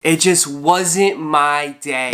It just wasn't my day.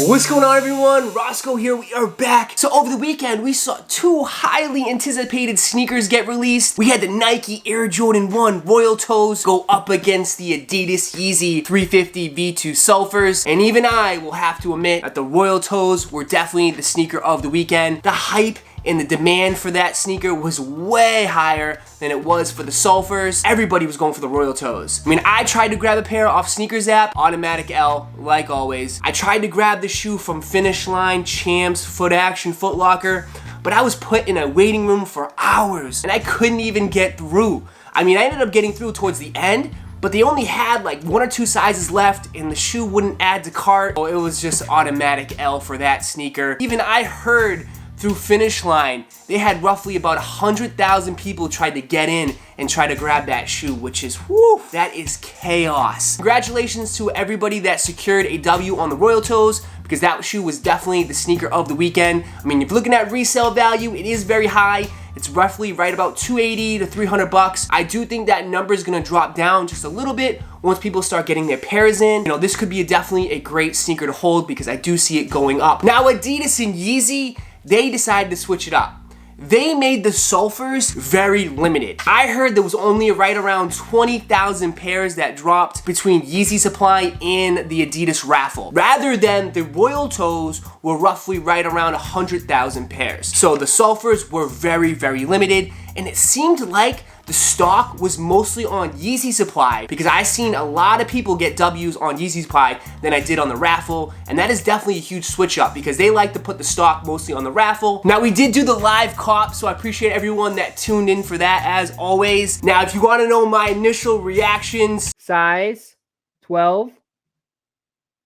What's going on, everyone? Roszko here. We are back. So over the weekend, we saw two highly anticipated sneakers get released. We had the Nike Air Jordan 1 Royal Toes go up against the Adidas Yeezy 350 V2 Sulfurs. And even I will have to admit that the Royal Toes were definitely the sneaker of the weekend. The hype and the demand for that sneaker was way higher than it was for the Sulfurs. Everybody was going for the Royal Toes. I mean, I tried to grab a pair off Sneakers app, automatic L, like always. I tried to grab the shoe from Finish Line, Champs, Foot Action, Foot Locker, but I was put in a waiting room for hours and I couldn't even get through. I mean, I ended up getting through towards the end, but they only had like 1 or 2 sizes left and the shoe wouldn't add to cart. So it was just automatic L for that sneaker. Even I heard through Finish Line, they had roughly about 100,000 people tried to get in and try to grab that shoe, which is, whoo, that is chaos. Congratulations to everybody that secured a W on the Royal Toes, because that shoe was definitely the sneaker of the weekend. I mean, if you're looking at resale value, it is very high. It's roughly right about $280 to $300. I do think that number is gonna drop down just a little bit once people start getting their pairs in. You know, this could be definitely a great sneaker to hold because I do see it going up. Now, Adidas and Yeezy, they decided to switch it up. They made the Sulfurs very limited. I heard there was only right around 20,000 pairs that dropped between Yeezy supply and the Adidas raffle, rather than the Royal Toes were roughly right around 100,000 pairs. So the Sulfurs were very, very limited, and it seemed like the stock was mostly on Yeezy supply because I seen a lot of people get W's on Yeezy supply than I did on the raffle, and that is definitely a huge switch up because they like to put the stock mostly on the raffle. Now, we did do the live cop, so I appreciate everyone that tuned in for that as always. Now, if you want to know my initial reactions, size 12,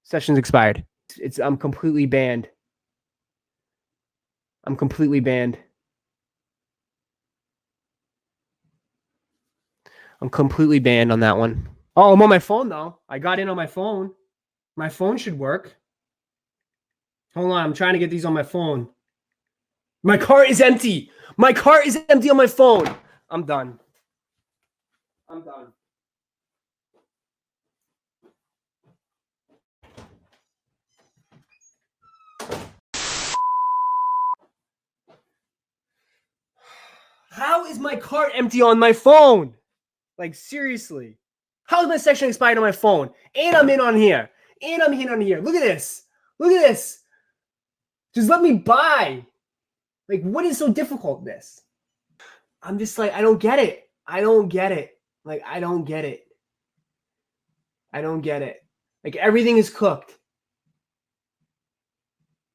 session's expired. I'm completely banned. I'm completely banned. I'm completely banned on that one. Oh, I'm on my phone though. I got in on my phone. My phone should work. Hold on, I'm trying to get these on my phone. My cart is empty. My cart is empty on my phone. I'm done. I'm done. How is my cart empty on my phone? Like, seriously. How is my section expired on my phone? And I'm in on here. And I'm in on here. Look at this. Look at this. Just let me buy. Like, what is so difficult in this? I'm just like, I don't get it. I don't get it. Like, I don't get it. I don't get it. Like, everything is cooked.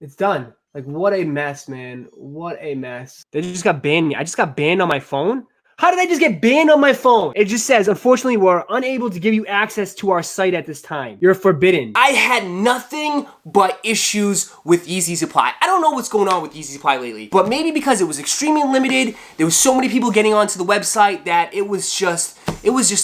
It's done. Like, what a mess, man. What a mess. They just got banned. I just got banned on my phone? How did I just get banned on my phone? It just says, unfortunately, we're unable to give you access to our site at this time. You're forbidden. I had nothing but issues with Yeezy supply. I don't know what's going on with Yeezy supply lately, but maybe because it was extremely limited, there was so many people getting onto the website that it was just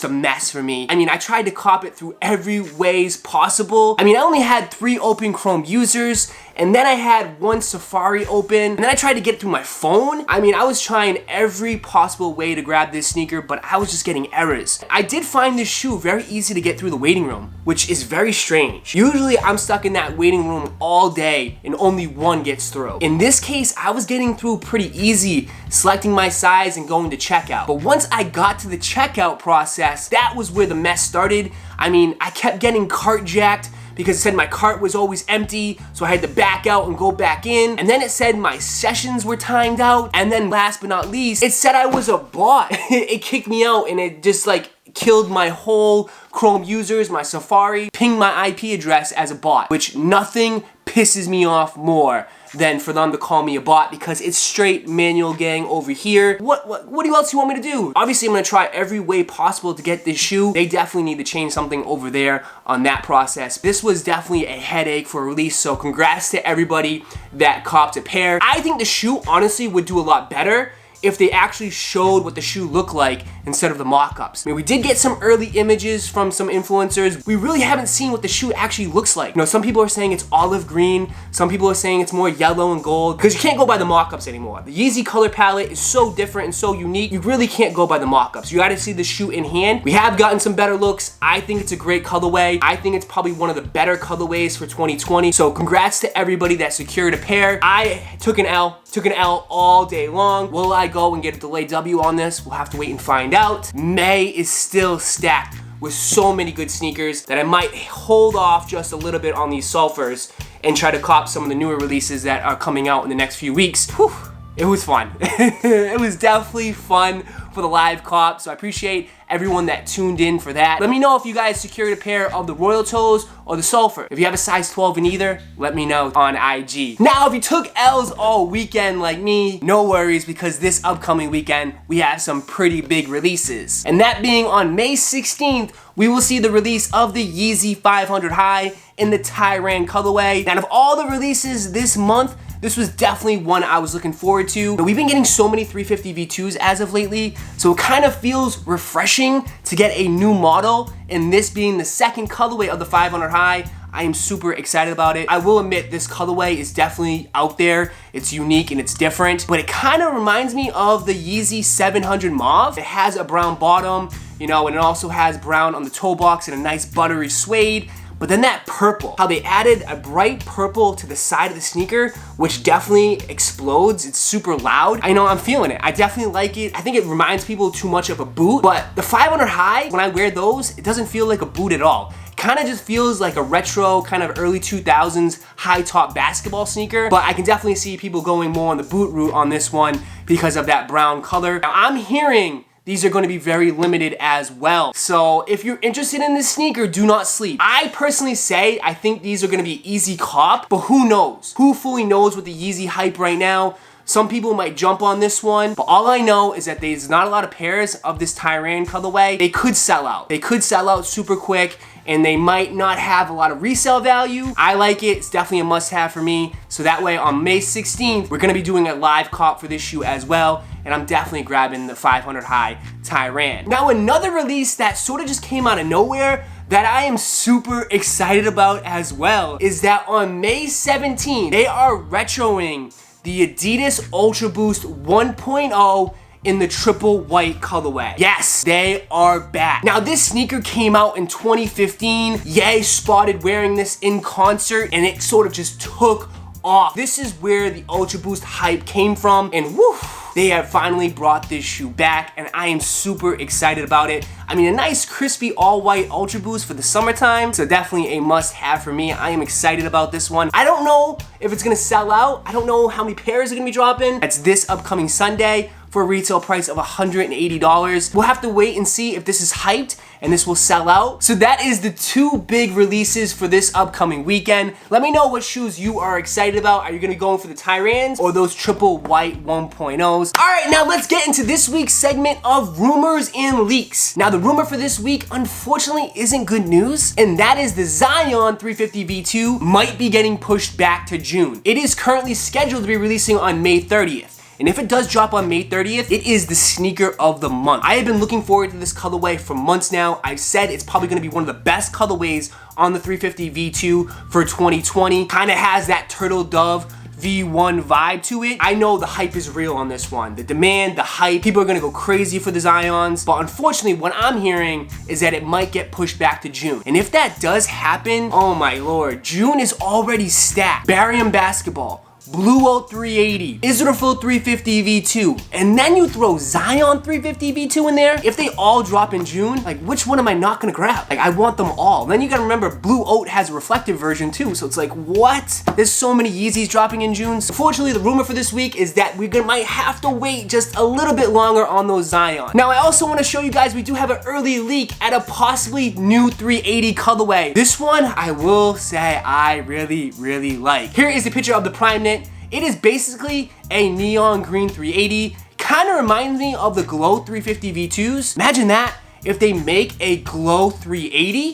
a mess for me. I mean, I tried to cop it through every ways possible. I mean, I only had 3 open Chrome users, and then I had 1 Safari open, and then I tried to get it through my phone. I mean, I was trying every possible way to grab this sneaker, but I was just getting errors. I did find this shoe very easy to get through the waiting room, which is very strange. Usually, I'm stuck in that waiting room all day, and only 1 gets through. In this case, I was getting through pretty easy, selecting my size and going to checkout. But once I got to the checkout process, that was where the mess started. I mean, I kept getting cart jacked because it said my cart was always empty, so I had to back out and go back in. And then it said my sessions were timed out. And then last but not least, it said I was a bot. It kicked me out and it just like killed my whole Chrome users, my Safari, pinged my IP address as a bot, which nothing pisses me off more than for them to call me a bot because it's straight manual gang over here. What else do you want me to do? Obviously, I'm gonna try every way possible to get this shoe. They definitely need to change something over there on that process. This was definitely a headache for release, so congrats to everybody that copped a pair. I think the shoe honestly would do a lot better if they actually showed what the shoe looked like instead of the mock-ups. I mean, we did get some early images from some influencers. We really haven't seen what the shoe actually looks like. You know, some people are saying it's olive green, some people are saying it's more yellow and gold, because you can't go by the mock-ups anymore. The Yeezy color palette is so different and so unique, you really can't go by the mock-ups. You gotta see the shoe in hand. We have gotten some better looks. I think it's a great colorway. I think it's probably one of the better colorways for 2020. So congrats to everybody that secured a pair. I took an L all day long. Will I go and get a delayed W on this? We'll have to wait and find out. May is still stacked with so many good sneakers that I might hold off just a little bit on these Sulfurs and try to cop some of the newer releases that are coming out in the next few weeks. Whew. It was fun. It was definitely fun for the live cop, so I appreciate everyone that tuned in for that. Let me know if you guys secured a pair of the Royal Toes or the Sulfur. If you have a size 12 in either, let me know on IG. Now, if you took L's all weekend like me, no worries, because this upcoming weekend, we have some pretty big releases. And that being on May 16th, we will see the release of the Yeezy 500 High in the Tyrian colorway. And of all the releases this month, this was definitely one I was looking forward to. But we've been getting so many 350 V2s as of lately, so it kind of feels refreshing to get a new model, and this being the second colorway of the 500 High, I am super excited about it. I will admit this colorway is definitely out there. It's unique and it's different, but it kind of reminds me of the Yeezy 700 Mauve. It has a brown bottom, you know, and it also has brown on the toe box and a nice buttery suede. But then that purple, how they added a bright purple to the side of the sneaker, which definitely explodes. It's super loud. I know, I'm feeling it. I definitely like it. I think it reminds people too much of a boot, but the 500 High, when I wear those, it doesn't feel like a boot at all. It kind of just feels like a retro, kind of early 2000s high top basketball sneaker, but I can definitely see people going more on the boot route on this one because of that brown color. Now, I'm hearing these are going to be very limited as well. So if you're interested in this sneaker, do not sleep. I personally say I think these are going to be easy cop, but who knows? Who fully knows with the Yeezy hype right now? Some people might jump on this one, but all I know is that there's not a lot of pairs of this Tyrian colorway. They could sell out. They could sell out super quick, and they might not have a lot of resale value. I like it. It's definitely a must-have for me. So that way on May 16th, we're gonna be doing a live cop for this shoe as well, and I'm definitely grabbing the 500 High Tyrian. Now, another release that sort of just came out of nowhere that I am super excited about as well is that on May 17th, they are retroing the Adidas Ultra Boost 1.0 in the triple white colorway. Yes, they are back. Now, this sneaker came out in 2015. Ye spotted wearing this in concert, and it sort of just took off. This is where the Ultra Boost hype came from, and woo, they have finally brought this shoe back, and I am super excited about it. I mean, a nice crispy all-white Ultra Boost for the summertime, so definitely a must-have for me. I am excited about this one. I don't know if it's gonna sell out. I don't know how many pairs are gonna be dropping. It's this upcoming Sunday for a retail price of $180. We'll have to wait and see if this is hyped and this will sell out. So that is the two big releases for this upcoming weekend. Let me know what shoes you are excited about. Are you gonna go for the Tyrians or those triple white 1.0s? All right, now let's get into this week's segment of rumors and leaks. Now, the rumor for this week, unfortunately, isn't good news, and that is the Zion 350 V2 might be getting pushed back to June. It is currently scheduled to be releasing on May 30th. And if it does drop on May 30th, it is the sneaker of the month. I have been looking forward to this colorway for months now. I've said it's probably gonna be one of the best colorways on the 350 V2 for 2020. Kinda has that turtle dove V1 vibe to it. I know the hype is real on this one. The demand, the hype, people are gonna go crazy for the Zions. But unfortunately, what I'm hearing is that it might get pushed back to June. And if that does happen, oh my lord, June is already stacked. Barium basketball, Blue Oat 380, Israfil 350 V2, and then you throw Zion 350 V2 in there. If they all drop in June, like which one am I not gonna grab? Like I want them all. Then you gotta remember Blue Oat has a reflective version too, so it's like what? There's so many Yeezys dropping in June. So unfortunately, the rumor for this week is that we might have to wait just a little bit longer on those Zion. Now I also wanna show you guys we do have an early leak at a possibly new 380 colorway. This one I will say I really like. Here is the picture of the Prime Knit. It is basically a neon green 380. Kind of reminds me of the Glow 350 V2s. Imagine that if they make a glow 380,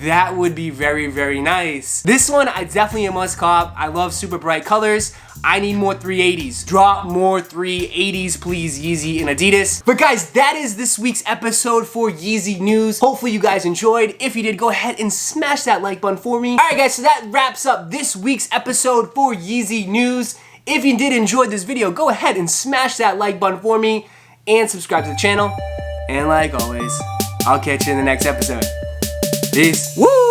that would be very, very nice. This one, I definitely a must cop. I love super bright colors. I need more 380s. Drop more 380s, please, Yeezy and Adidas. But guys, that is this week's episode for Yeezy News. Hopefully you guys enjoyed. If you did, go ahead and smash that like button for me. All right, guys, so that wraps up this week's episode for Yeezy News. If you did enjoy this video, go ahead and smash that like button for me and subscribe to the channel. And like always, I'll catch you in the next episode. Peace. Woo!